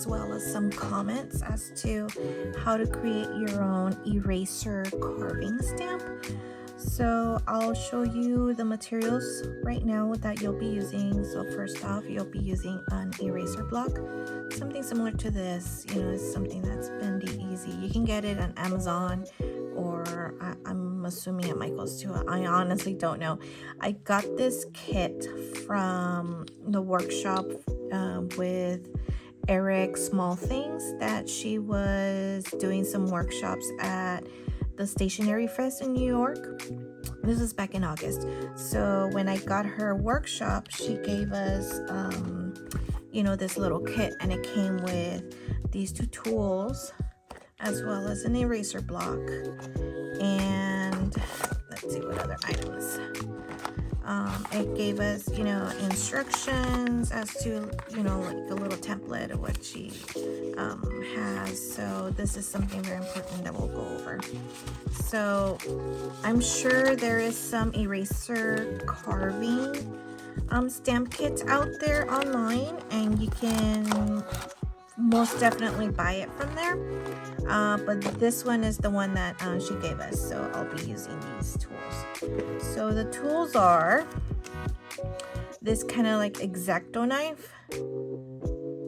as well as some comments as to how to create your own eraser carving stamp. So I'll show you the materials right now that you'll be using. So first off, you'll be using an eraser block, something similar to this. It's something that's bendy, easy. You can get it on Amazon, or I'm assuming at Michael's too. I honestly don't know. I got this kit from the workshop with Eric Small Things, that she was doing some workshops at the Stationery Fest in New York. This was back in August. So when I got her workshop, she gave us this little kit, and it came with these 2 tools as well as an eraser block, and let's see what other items. It gave us instructions as to like the little template of what she has. So this is something very important that we'll go over. So I'm sure there is some eraser carving stamp kits out there online, and you can most definitely buy it from there, but this one is the one that she gave us, so I'll be using these tools. So the tools are this kind of like exacto knife,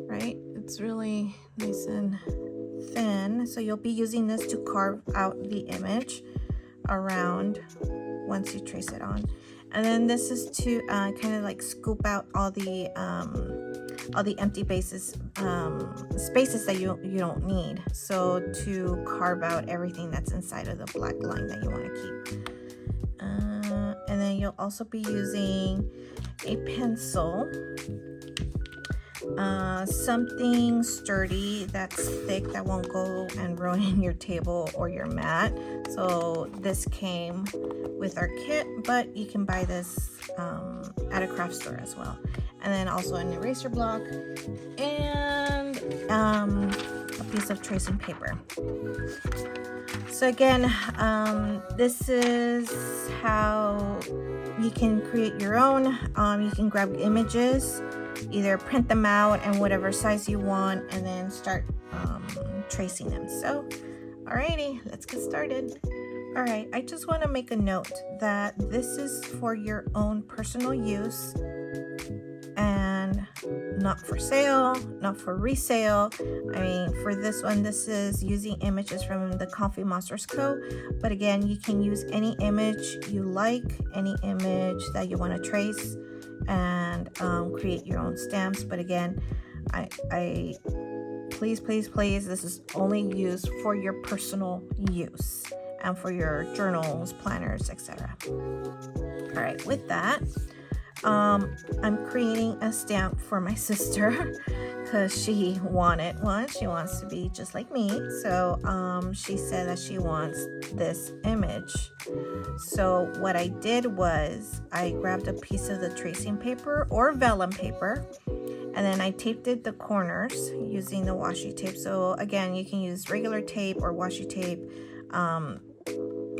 right? It's really nice and thin, so you'll be using this to carve out the image around once you trace it on. And then this is to kind of like scoop out all the empty spaces that you don't need. So to carve out everything that's inside of the black line that you want to keep. And then you'll also be using a pencil, something sturdy that's thick that won't go and ruin your table or your mat. So this came with our kit, but you can buy this at a craft store as well. And then also an eraser block and a piece of tracing paper. So again, this is how you can create your own. You can grab images, either print them out and whatever size you want, and then start tracing them. So alrighty, let's get started. All right, I just want to make a note that this is for your own personal use and not for sale, not for resale. I mean, for this one, this is using images from the Coffee Monsters Co. But again, you can use any image you like, any image that you want to trace, and create your own stamps. But again, I please, this is only used for your personal use and for your journals, planners, etc. All right, with that, I'm creating a stamp for my sister because she wanted one. She wants to be just like me. So she said that she wants this image. So what I did was I grabbed a piece of the tracing paper or vellum paper, and then I taped it the corners using the washi tape. So again, you can use regular tape or washi tape.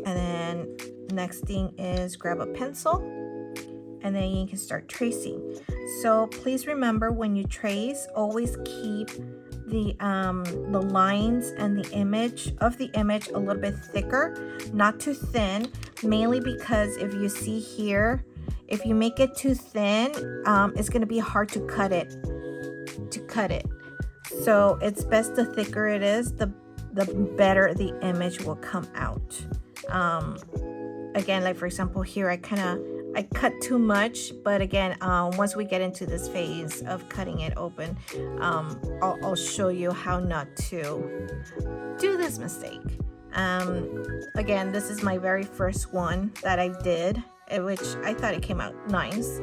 And then next thing is grab a pencil, and then you can start tracing. So please remember, when you trace, always keep the lines and the image a little bit thicker, not too thin, mainly because if you see here, if you make it too thin, it's going to be hard to cut it. So it's best the thicker it is, the better the image will come out. Again, like for example here, I cut too much, but again, once we get into this phase of cutting it open, I'll show you how not to do this mistake. Again, this is my very first one that I did, which I thought it came out nice.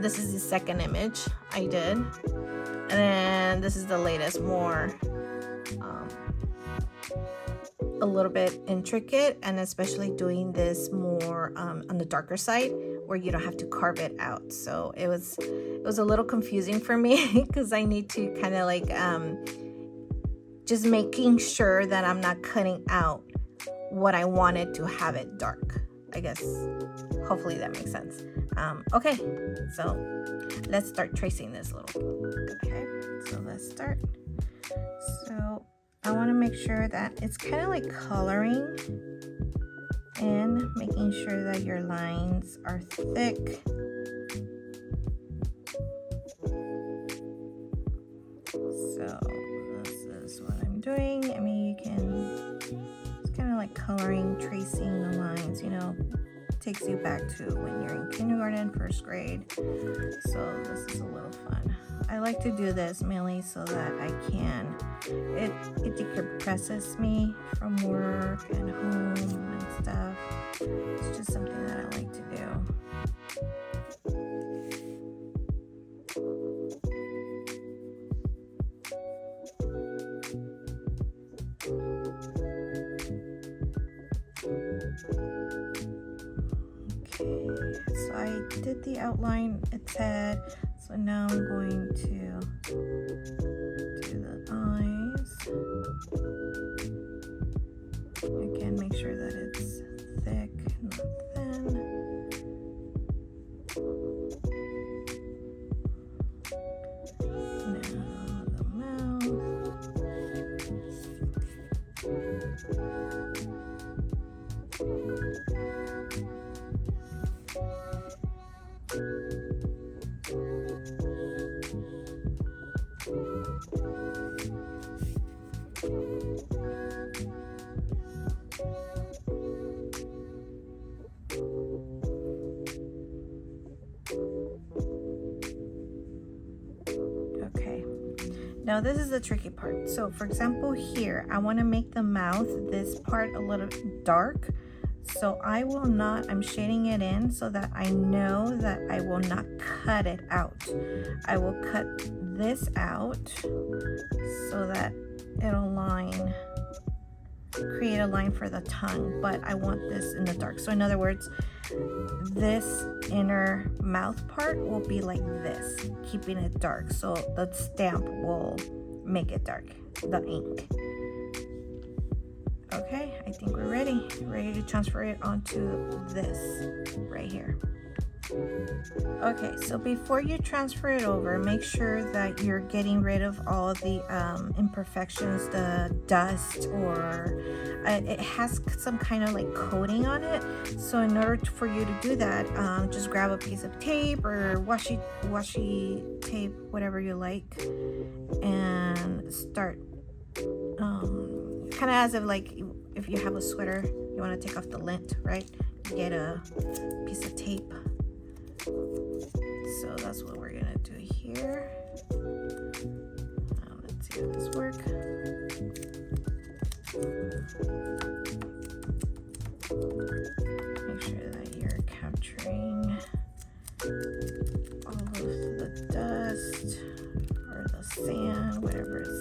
This is the second image I did, and then this is the latest, more a little bit intricate, and especially doing this more on the darker side where you don't have to carve it out. So it was a little confusing for me because I need to kind of like just making sure that I'm not cutting out what I wanted to have it dark. I guess hopefully that makes sense. Okay, so let's start tracing this little. Okay, so let's start So I want to make sure that it's kind of like coloring and making sure that your lines are thick. So this is what I'm doing. I mean, you can, it's kind of like coloring, tracing the lines, you know, takes you back to when you're in kindergarten, first grade. So this is a little fun. I like to do this mainly so that I can, it decompresses me from work and home and stuff. It's just something that I like to do. Okay, so I did the outline its head. So now I'm going to do the eyes. Again, make sure that it's thick, not thin. Now the mouth. Okay, now this is the tricky part. So for example here, I want to make the mouth, this part a little dark. So I will not, I'm shading it in so that I know that I will not cut it out. I will cut this out so that it'll line, create a line for the tongue, but I want this in the dark. So in other words, this inner mouth part will be like this, keeping it dark. So the stamp will make it dark, the ink. Okay, I think we're ready to transfer it onto this right here. Okay, so before you transfer it over, make sure that you're getting rid of all the imperfections, the dust, or it has some kind of like coating on it. So in order for you to do that, just grab a piece of tape or washi tape, whatever you like, and start kind of as if like if you have a sweater, you want to take off the lint, right? You get a piece of tape. So that's what we're gonna do here. Let's see how this works. Make sure that you're capturing all of the dust or the sand, whatever is.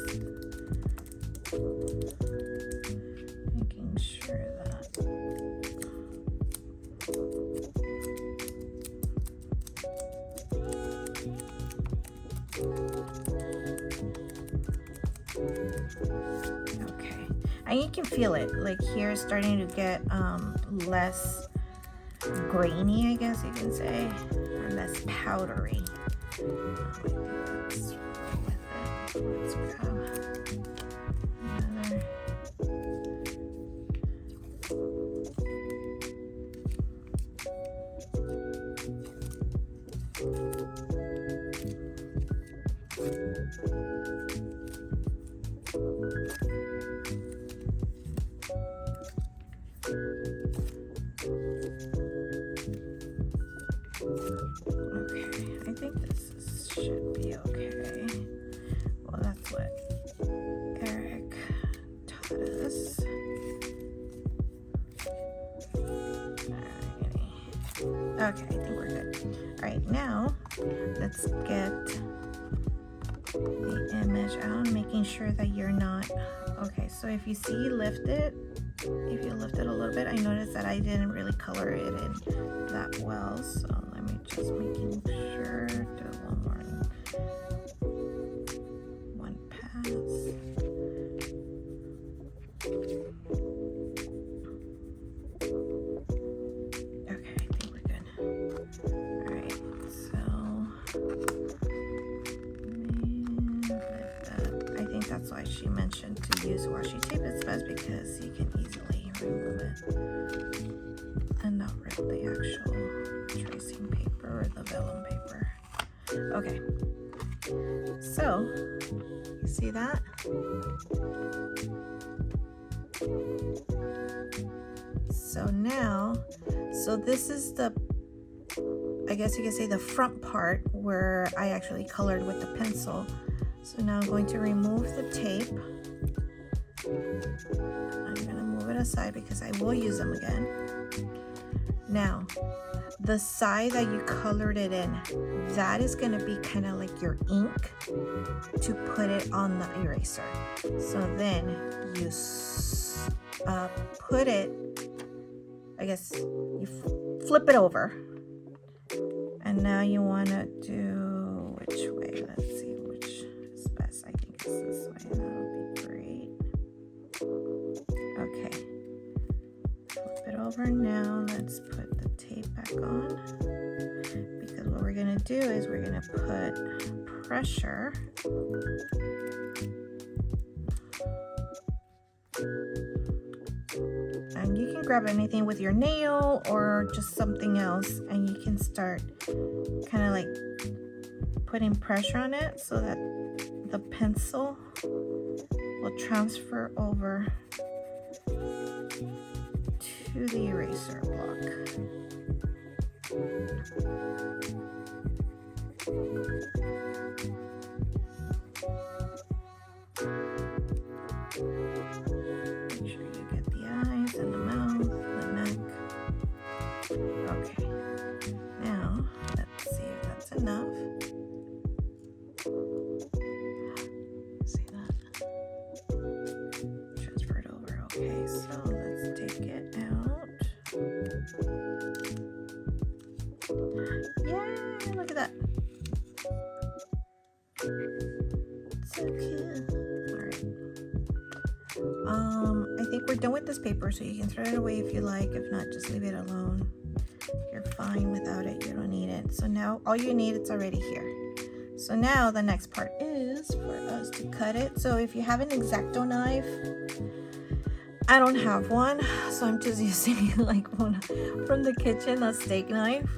Making sure that okay, and you can feel it like here it's starting to get less grainy, I guess you can say, or less powdery. Let's roll with it. Let's grab another. Okay, I think this should be okay. Well, that's what Eric taught us. Okay, I think we're good. All right, now let's get the image out, making sure that you're not, okay, so if you see lift it, if you lift it a little bit, I noticed that I didn't really color it in that well, so let me just making sure, do one pass. Okay, I think we're good. Alright, so I think that's why she mentioned to use washi tape. It's best because you can easily remove it and not rip the actual tracing paper or the vellum paper. Okay, so you see that? So now, so this is the, I guess you could say, the front part where I actually colored with the pencil. So now I'm going to remove the tape. I'm going to move it aside because I will use them again. Now, the side that you colored it in, that is going to be kind of like your ink to put it on the eraser. So then you put it, I guess you flip it over. And now you want to do, which way? Let's see which is best. I think it's this way. That would be great. Okay. Flip it over now. Let's put the tape back on. Because what we're going to do is we're going to put pressure. And you can grab anything with your nail or just something else, and you can start kind of like putting pressure on it so that the pencil will transfer over to the eraser block. Make sure you get the eyes and the mouth, the neck. Okay, now let's see if that's enough. See that? Transfer it over. Okay, so let's take it out. Yay! Look at that. So cute. I think we're done with this paper, so you can throw it away if you like. If not, just leave it alone. You're fine without it. You don't need it. So now all you need, it's already here. So now the next part is for us to cut it. So if you have an exacto knife, I don't have one, so I'm just using like one from the kitchen, a steak knife.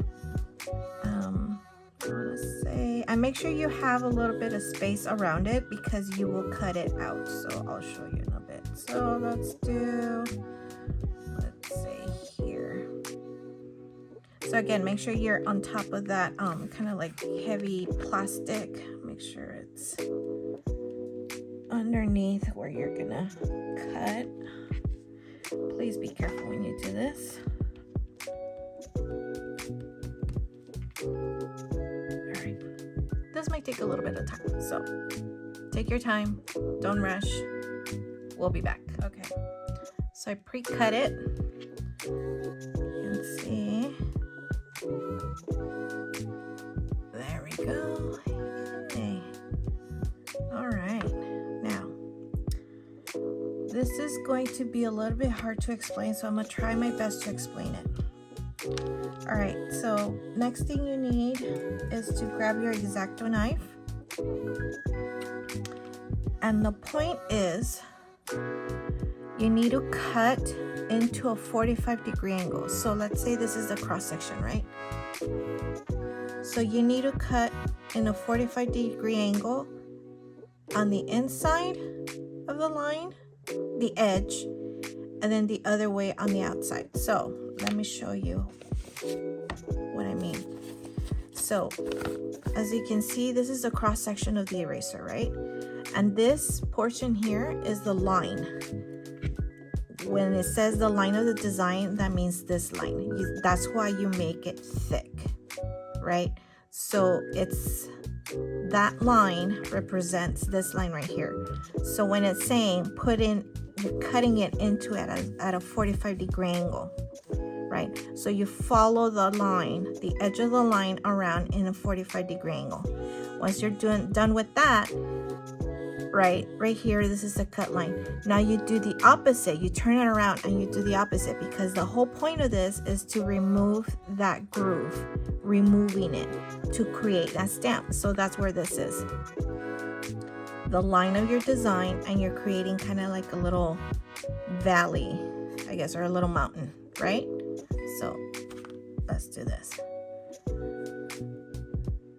I want to say, and make sure you have a little bit of space around it because you will cut it out. So I'll show you in a bit. So let's say here. So again, make sure you're on top of that kind of like heavy plastic. Make sure it's underneath where you're gonna cut. Please be careful when you do this. Alright. This might take a little bit of time, so take your time, don't rush. We'll be back. Okay. So I pre-cut it. You can see. There we go. Yay. Alright. Now, this is going to be a little bit hard to explain, so I'm going to try my best to explain it. Alright, so next thing you need is to grab your exacto knife. And the point is, you need to cut into a 45-degree angle. So let's say this is the cross section, right? So you need to cut in a 45-degree angle on the inside of the line, the edge, and then the other way on the outside. So let me show you what I mean. So as you can see, this is a cross section of the eraser, right? And this portion here is the line. When it says the line of the design, that means this line. That's why you make it thick, right? So it's that line represents this line right here. So when it's saying you're cutting it into it at a 45-degree angle, right? So you follow the line, the edge of the line around in a 45-degree angle. Once you're done with that, right here, this is the cut line. Now you do the opposite. You turn it around and you do the opposite, because the whole point of this is to remove that groove, removing it to create that stamp. So that's where this is. the line of your design and you're creating kind of like a little valley, I guess, or a little mountain, right? So let's do this.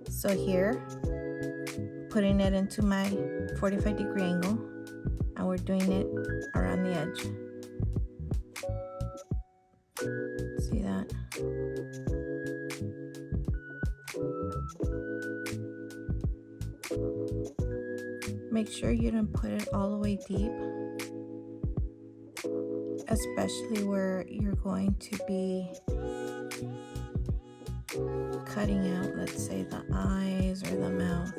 So here, putting it into my 45-degree angle, and we're doing it around the edge. See that? Make sure you don't put it all the way deep, especially where you're going to be cutting out, let's say, the eyes or the mouth.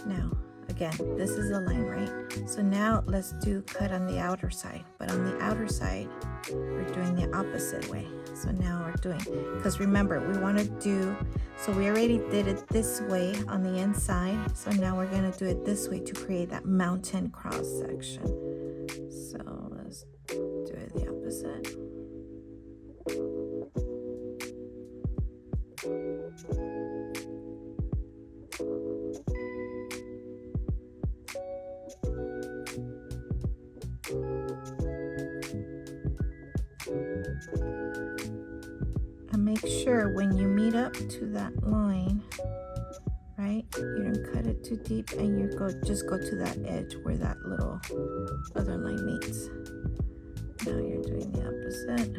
Now, again, this is a line, right? So now let's do cut on the outer side. But on the outer side, we're doing the opposite way. So now we're doing, because remember, we want to do, so we already did it this way on the inside. So now we're going to do it this way to create that mountain cross section. So let's do it the opposite. And make sure when you meet up to that line, right, you don't cut it too deep, and you just go to that edge where that little other line meets. Now you're doing the opposite.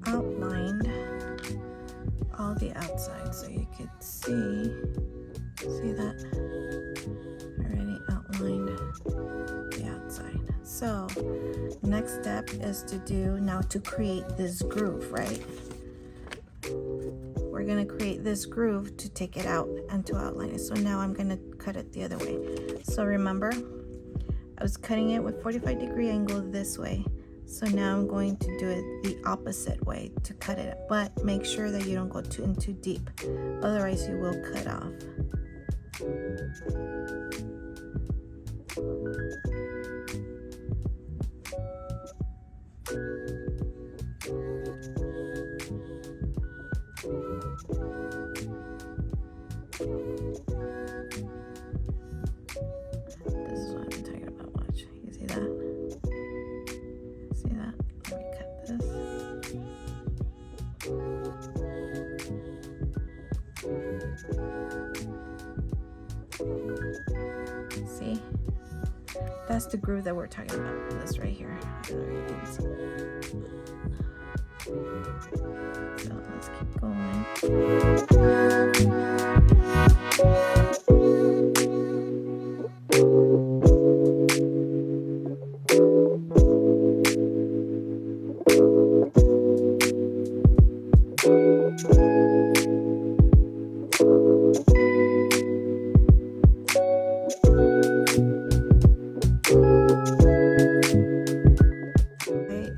Outlined all the outside so you could see that already outlined the outside. So next step is to create this groove, right? We're going to create this groove to take it out and to outline it. So now I'm going to cut it the other way. So remember, I was cutting it with 45-degree angle this way. So now I'm going to do it the opposite way to cut it, but make sure that you don't go in too deep, otherwise you will cut off. This is what I'm talking about. Watch. You see that? See that? Let me cut this. That's the groove that we're talking about. This right here. I don't know if you can see. So let's keep going.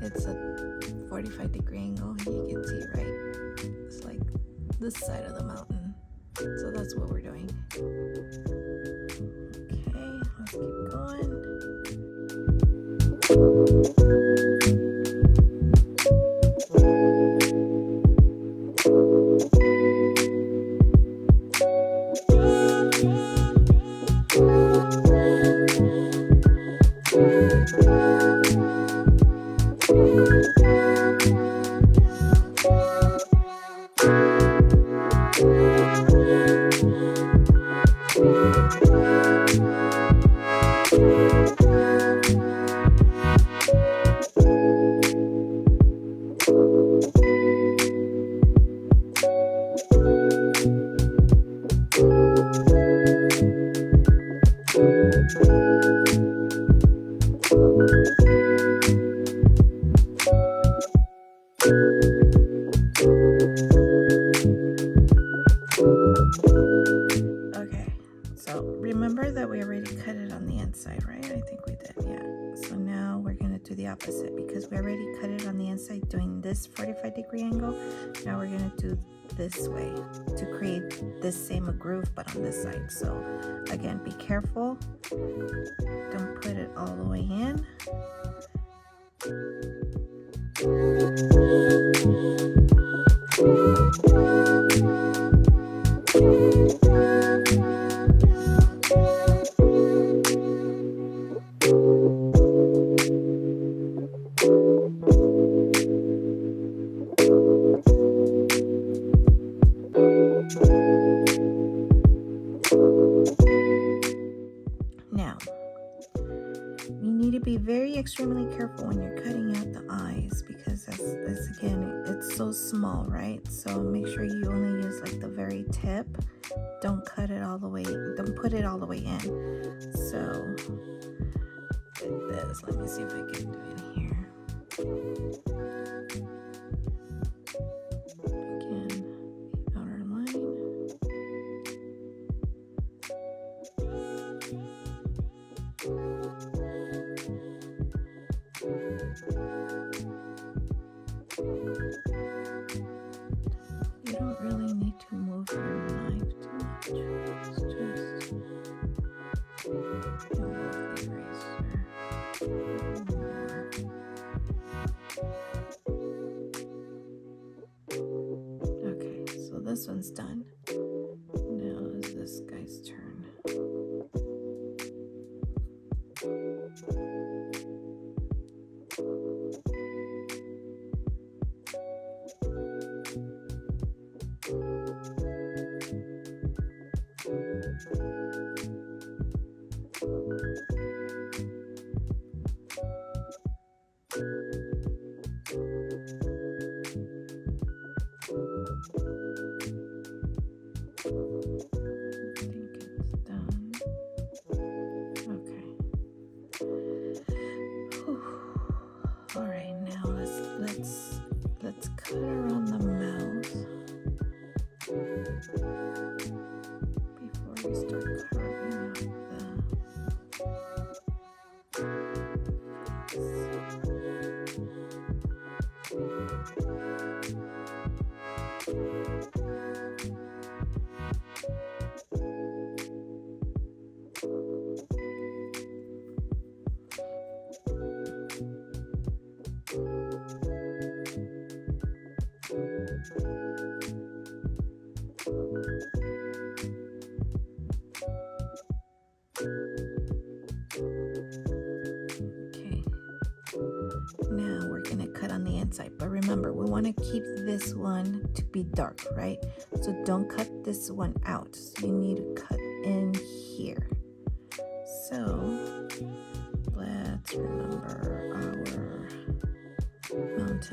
It's a 45-degree angle. You can see, right? It's like this side of the mountain. So that's what we're doing. Okay, let's keep going. Okay, so remember that we already cut it on the inside, right? I think we did, yeah. So now we're gonna do the opposite because we already cut it on the inside doing this 45-degree angle. Now we're gonna do this way to create this same groove but on this side. So again, be careful. Don't put it all the way in. Now, you need to be very extremely careful when you're cutting out the eyes because that's again, it's so small, right? So make sure you only use like the very tip. Don't cut it all the way, don't put it all the way in. So like this, let me see if I can do it here. Again, outer line. You don't really need to move your knife too much. It's just move the eraser. Okay, so this one's done. Now is this guy's turn. Alright, now let's cut around the mouth before we start carving out the Now we're gonna cut on the inside, but remember we want to keep this one to be dark, right? So don't cut this one out. So you need to cut in here. So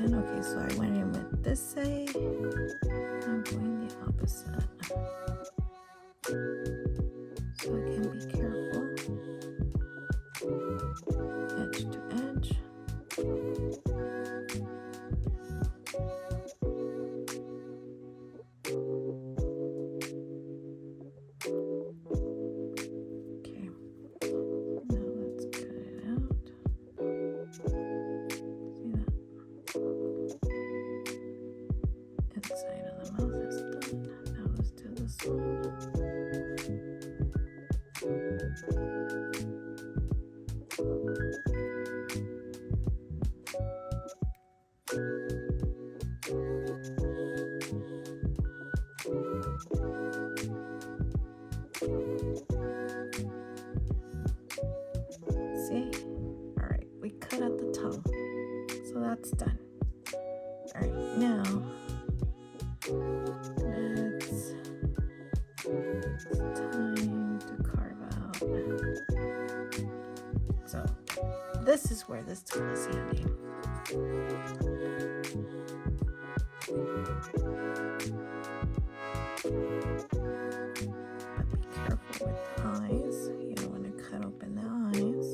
in. Okay, so I went in with this side. I'm going the opposite. So again, be careful. Edge to edge. Okay, now let's cut it out. See that? Inside of the mouth is done. Now let's do this one. See? All right, we cut out the tongue, so that's done. All right, now it's time to carve out. So this is where this tool is handy. But be careful with the eyes. You don't want to cut open the eyes.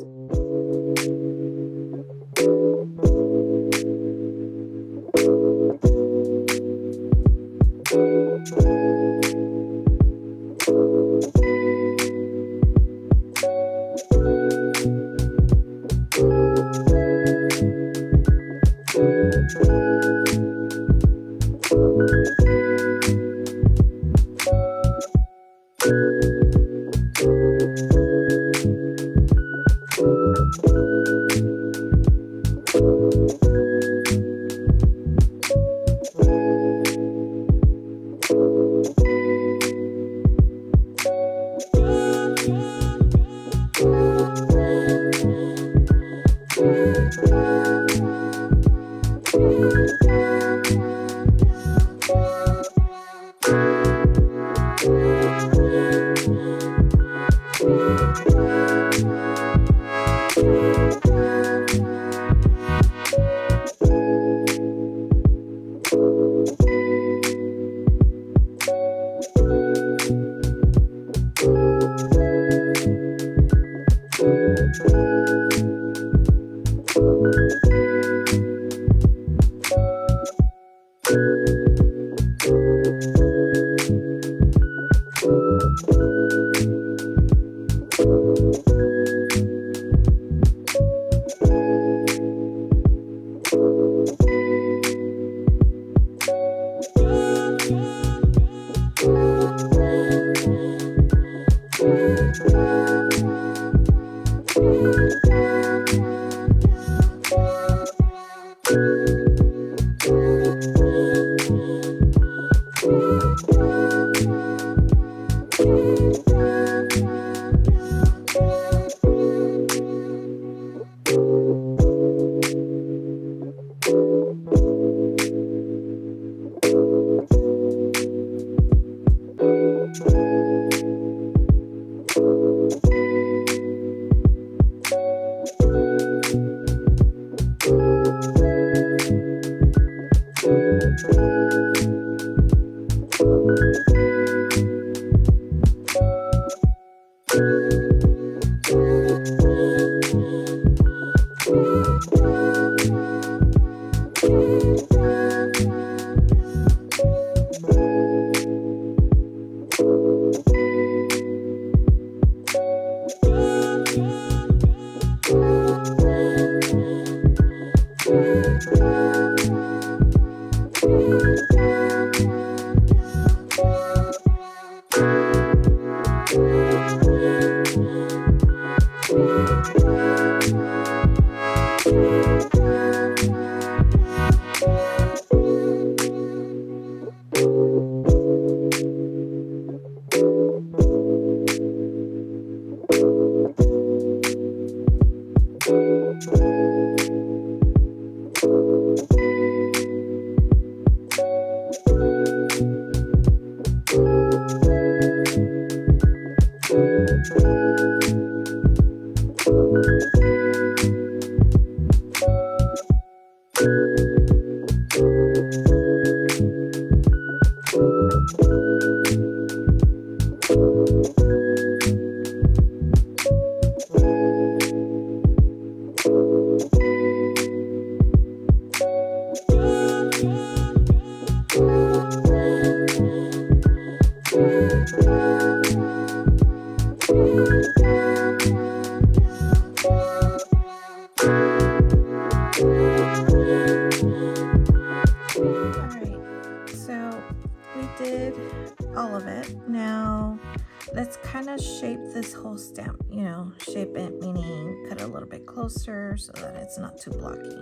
kind of shape this whole stamp, you know, shape it meaning cut it a little bit closer so that it's not too blocky.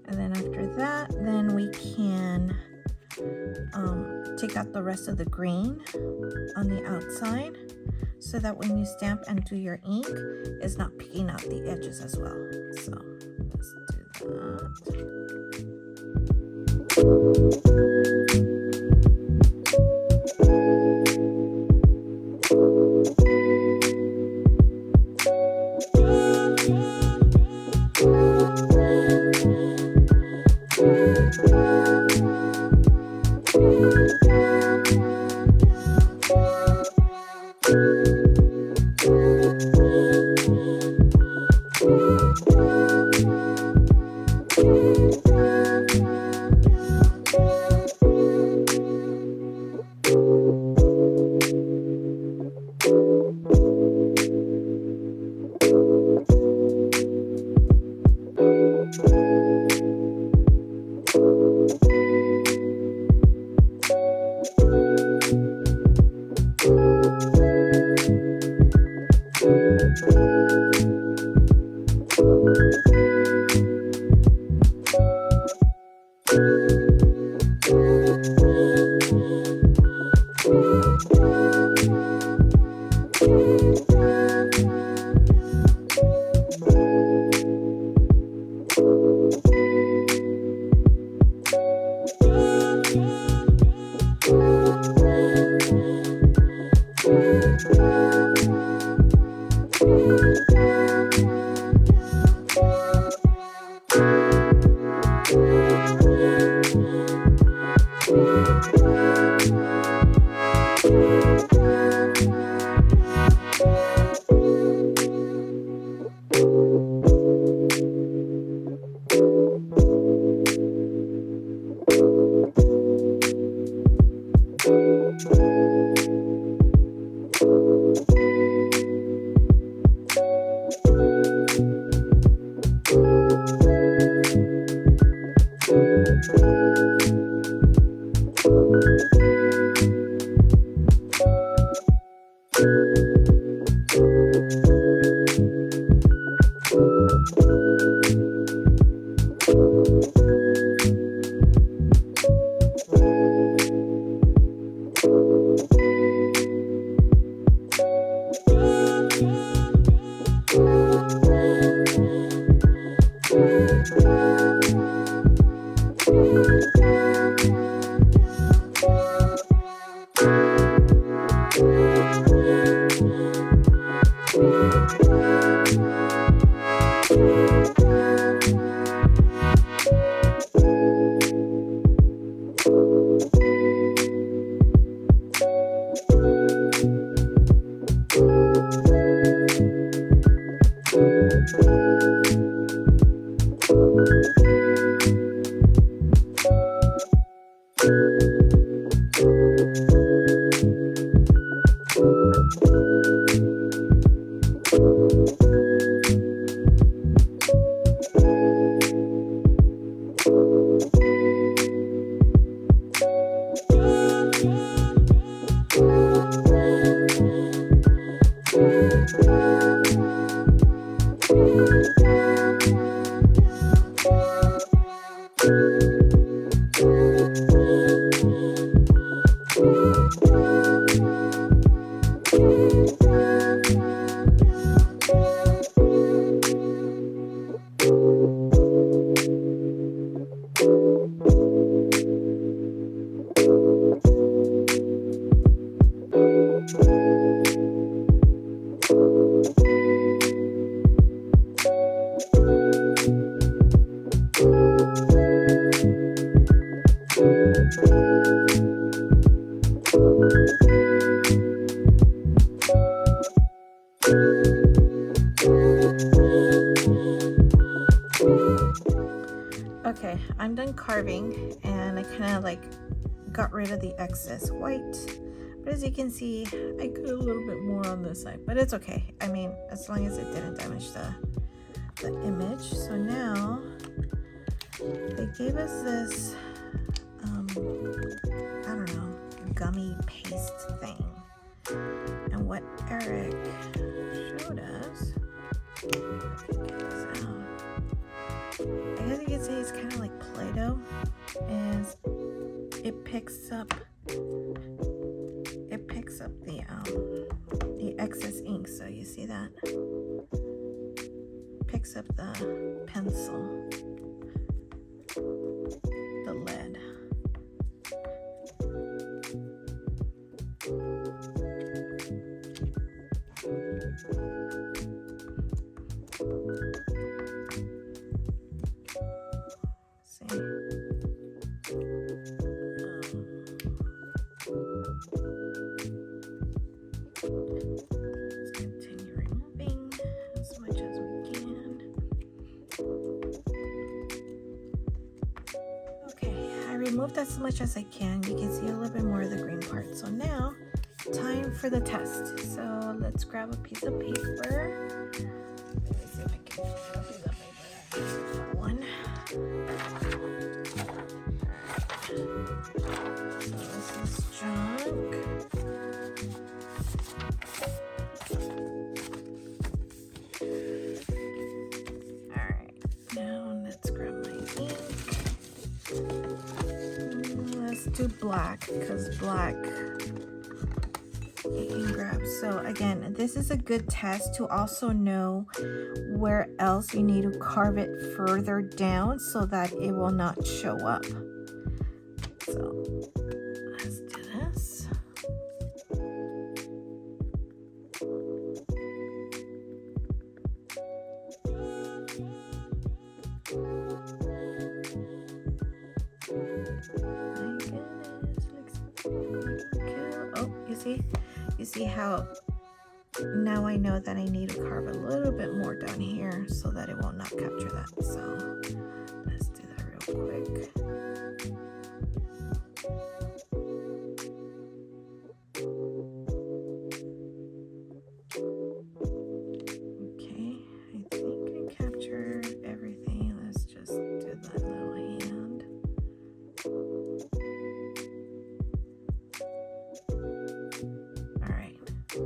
And then after that, then we can take out the rest of the green on the outside so that when you stamp and do your ink, it's not picking out the edges as well. So let's do that. Okay, I'm done carving and I kind of like got rid of the excess white, but as you can see I could a little bit more on this side, but it's okay. I mean, as long as it didn't damage the image. So now they gave us this I don't know, gummy paste thing, and And what Eric showed us, I guess you could say it's kind of like Play-Doh, is it picks up the excess ink. So you see that? Picks up the pencil, the lead. Let's continue removing as much as we can. Okay, I removed as much as I can. You can see a little bit more of the green part. So now, time for the test. So let's grab a piece of paper. Let me see if I can find a piece of paper. One. So this is junk. Do black, because black you can grab. So again, this is a good test to also know where else you need to carve it further down so that it will not show up. So let's do this. You see how now I know that I need to carve a little bit more down here so that it will not capture that. So let's do that real quick. Okay, I think I captured everything. Let's just do that little hand.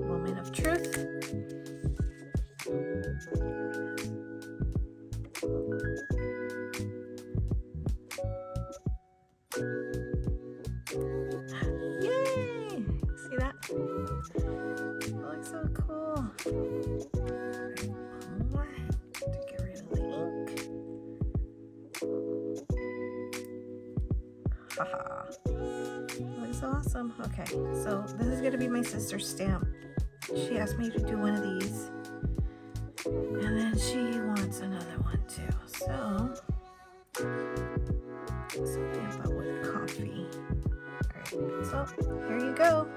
Moment of truth. Yay! See that? It looks so cool. Right, one more to get rid of the ink. Haha. Looks awesome. Okay, so this is gonna be my sister's stamp. She asked me to do one of these, and then she wants another one too. So something about with coffee. All right, so here you go.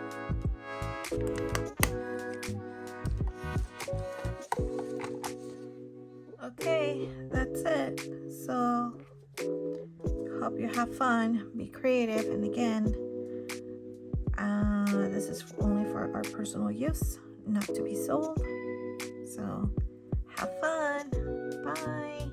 Okay, that's it. So hope you have fun, be creative, and again, this is only for our personal use, not to be sold. So have fun. Bye.